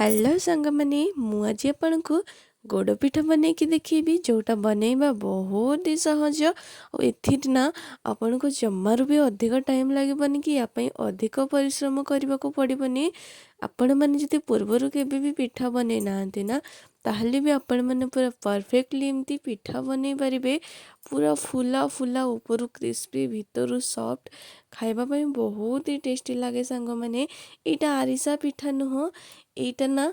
Hello सांग मैंने मुझे आपण को गोड़ पिठा बनई कि देखी जोटा बनइबा बहुत ही सहज और एथिर ना आपण को जमार भी अधिक टाइम लगभग कि यापाई अधिक परिश्रम करने को पड़बनी। आपण मैंने जब पूर्वर केबे पिठा बनई ना ताहले भी आपण मैंने पूरा परफेक्टली एमती पिठा बनई पारे। पूरा फुला फुला ऊपर क्रिस्पी भितर सॉफ्ट खाइबा पाई बहुत ही टेस्टी लगे सांग मैंने। यहाँ आरिसा पिठा नुह एटा ना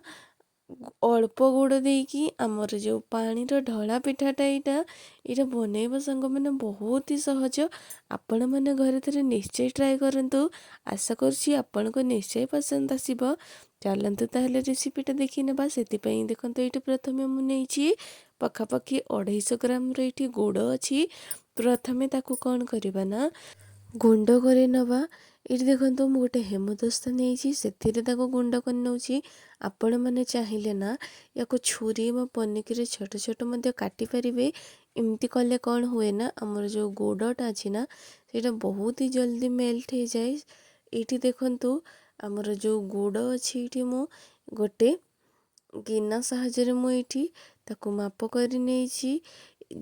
अल्प गुड़ देकी आमर जो पानीर ढला पिठाटा यहाँ बनइबा सांग मैंने बहुत ही सहज। आपण मैंने घरे थे निश्चय ट्राए करंतु। आशा करछि आपण को निश्चय पसंद आसीबो। चलतु ताहले रेसिपीटा देखि नेबा। सेतिपई देखंतु एठी प्रथमे मु नेइछि पखापाखि 250 ग्राम ये गुड़ अच्छी। प्रथमे ताकू कौन करबा ना गुंड कर नवा। ये देखो मु गोटे हेमदस्ता नहीं से गुंड कर नौची। आपण मैंने चाहिए ना या छुरी पनिकी छोट छोट काटी पारे। एमती कले कौन हुए ना आमर जो गुड़टा अच्छी ना सेटा बहुत ही जल्दी मेल्ट हो जाए। ये देखंतु आमर जो गुड़ अच्छी ये मु गोटे गिना साहाଯ୍ୟରେ ମୁଁ ଏଇଠି ତାକୁ ମାପ କରି ନେଇଛି।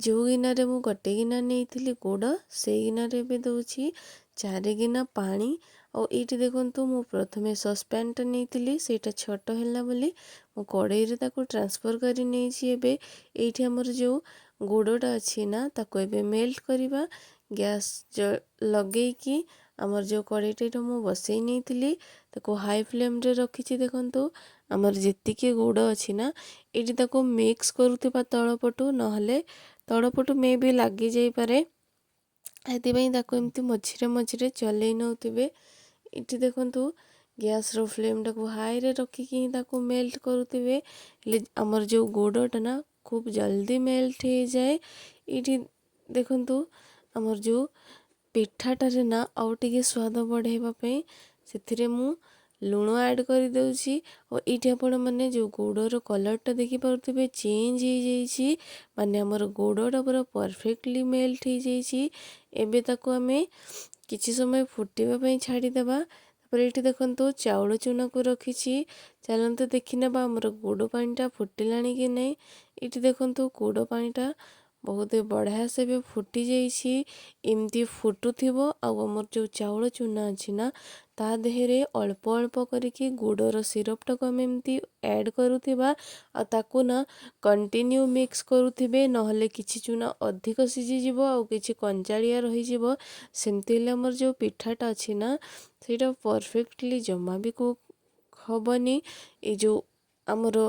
ଯେଉଁ ଗିନାରେ ମୁଁ ଗୋଟେ ଗିନା ନେଇଥିଲି ଗୁଡ଼ ସେଇ ଗିନାରେ ଏବେ ଦେଉଛି 4 ଗିନା ପାଣି। ଆଉ ଏଇଠି ଦେଖନ୍ତୁ ମୁଁ ପ୍ରଥମେ ସସ୍ପ୍ୟାନ୍ଟା ନେଇଥିଲି ସେଇଟା ଛୋଟ ହେଲା ବୋଲି ମୁଁ କଡ଼େଇରେ ତାକୁ ଟ୍ରାନ୍ସଫର୍ କରି ନେଇଛି। ଏବେ ଏଇଠି ଆମର ଯେଉଁ ଗୁଡ଼ଟା ଅଛି ନା ତାକୁ ଏବେ ମେଲ୍ଟ କରିବା। ଗ୍ୟାସ୍ ଲଗେଇକି ଆମର ଯେଉଁ କଡ଼େଇଟା ମୁଁ ବସେଇ ନେଇଥିଲି ତାକୁ ହାଇ ଫ୍ଲେମ୍ରେ रखी। देखंतु आमर जेतिकी गुड़ अच्छी ना ये ताको मिक्स करुवा तलपटू नहले तलपटू मे भी लगी जाई पारे। एथिपाई ताको एमती मझिरे मझिरे चलई नौथिबे। ये देखंतु गैस रो फ्लेम टाको हाई रे रखिकी ताको मेल्ट करुथिबे। ले आमर जो गुड़टा ना खूब जल्दी मेल्ट हो जाए। ये देखंतु आमर जो पिठाटारे ना आउ टिके स्वाद बढ़ाइबा पई सेथिरे मु लुण ऐड कर देउछि। और ये आपण मैंने जो गुड़र कलरटा देखी पारुथिबे चेंज हो जाइछि माने हमर गुड़टा पूरा परफेक्टली मेल्ट हो जाइछि। एबे ताको आमे किछि समय फुटिबा पई छाड़ी देबा। तापर ये देखंतु चाउल चूना को रखिछि। चलंतु देखि नेबा हमर गुड़ पानीटा फुटिलाणी कि नहीं। ये देखंतु गुड़ पानीटा बहुत बढ़िया से भी फुटी जाइछि। एमती फुटुथिबो आउ हमर जो चाउल चूना अछि ना ता देहरे अल्प अल्प करिकी गुड़र सिरपटाको आम एमती ऐड करुथिबा। आ ताकू ना कंटिन्यू मिक्स करुथिबे नहले किछि चूना अधिक सिझी जिवो आउ किछि कंचालिया रही जिवो। सेमती हेले हमर जो पिठाटा अछि ना सेटा परफेक्टली जमा भी कुक हबनी। ए जो हमर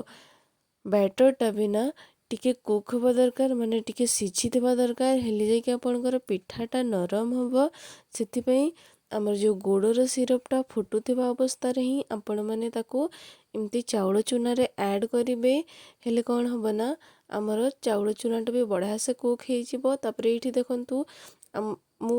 बैटरटा भी ना टिके कुक हवा दरकार माने टिके सिझी देवा दरकार हेले जाइके आपणकर पिठाटा नरम हबो। सेथिपई आमर जो गुड़र सिरपटा फुटुथिबा अवस्था रे ही आपण माने ताको एमती चाउल चूनारे ऐड करिवे। हेले कौन हबो ना आमर चाउल चूनाटा भी बढ़िया से कुक हो जिवो। तापर एठी देखंतु मु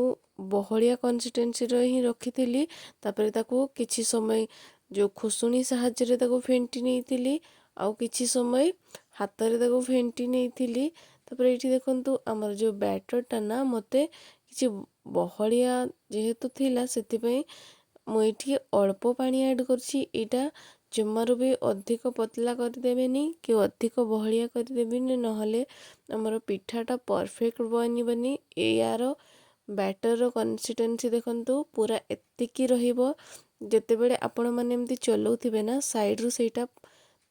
बहलिया कंसिस्टेंसी रो ही रखिथिली। तापर ताको किछि समय जो खुसुनी साहाଯ୍ୟରେ ताको फेंटी नेइथिली आउ किछि समय हातरे ताको फेंटी नेइथिली। तापर एठी देखंतु आमर जो बैटरटा ना मते किछि बहलिया जेहेतु थिला सेथिपई मु एठी अल्प पानी ऐड करछि। एटा जमारू भी अधिक पतला कर देबेनी कि अधिक बहलिया कर देबेनी नहले हमर पिठाटा परफेक्ट बनिबनी। यार बैटर कंसिस्टेंसी देखंतु पूरा एतिकी रहिबो। जेतेबेले आपण माने एमती चलौथिबे ना साइड रु सेटा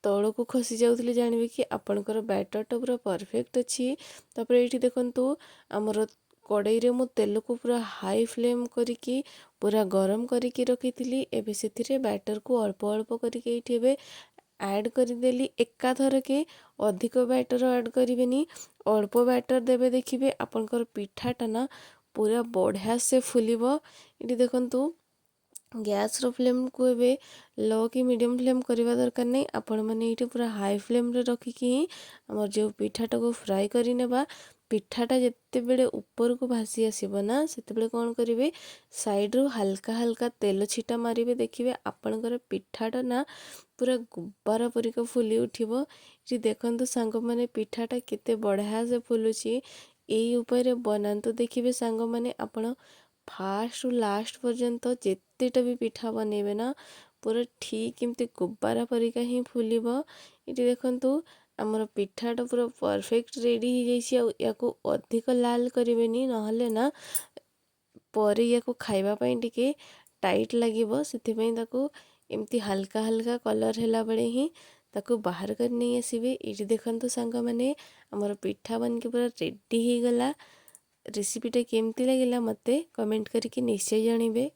तळको खसी जाउथले जानिबे कि आपणकर बैटरटा पूरा परफेक्ट अछि। तापर एठी देखंतु हमर कड़ाई रे मु तेल को पूरा हाई फ्लेम करिकी पूरा गरम करिकी रखिथिली। एबे सेथिरे बैटर को अल्प अल्प करिकी एठी एबे ऐड करिदेली। एका थरके अधिक बैटर ऐड करिवेनी अल्प बैटर देबे। देखिबे आपणकर पिठाटा ना पूरा बढ़िया से फुलिबो। एठी देखंतु गैस रो फ्लेम को एबे लो कि मीडियम फ्लेम करवा दरकार नहीं। आपण माने एठी पूरा हाई फ्लेम रे रखिकी हमर जो पिठाटा को फ्राई करि नेबा। पिठाटा जेते बेले ऊपर को भासी आसीबो ना सेते बेले कोन करिवे साइड रो हल्का हल्का तेल छिटा मारिबे। देखिबे आपणकर पिठाटा ना पूरा गुब्बारा परिका फुली उठिबो। जे देखंतु सांग माने पिठाटा केते बढ़िया से फुलुची। एई उपाय बनांतु देखिबे सांग माने आपण फास्ट रु लास्ट पर्यंत जेतेटा भी पिठा बनेबे ना पूरा ठीक एमती गुब्बारा परिका ही फुलिब। ये देखंतु आमर पिठाटा पूरा परफेक्ट रेडी हो जाइए। या अधिक लाल करेनि नहले ना पर या खाइबा टिके टाइट लगिबो। सेथिपई ताकू एमती हल्का हल्का कलर हैला बड़े ही ताकू बाहर कर नहीं आसीबे। ये देखंतु सांग माने आमर पिठा बनके पूरा रेडी हो गला। रेसिपीटा केमती लगिला मते कमेंट करके निश्चय जणिबे।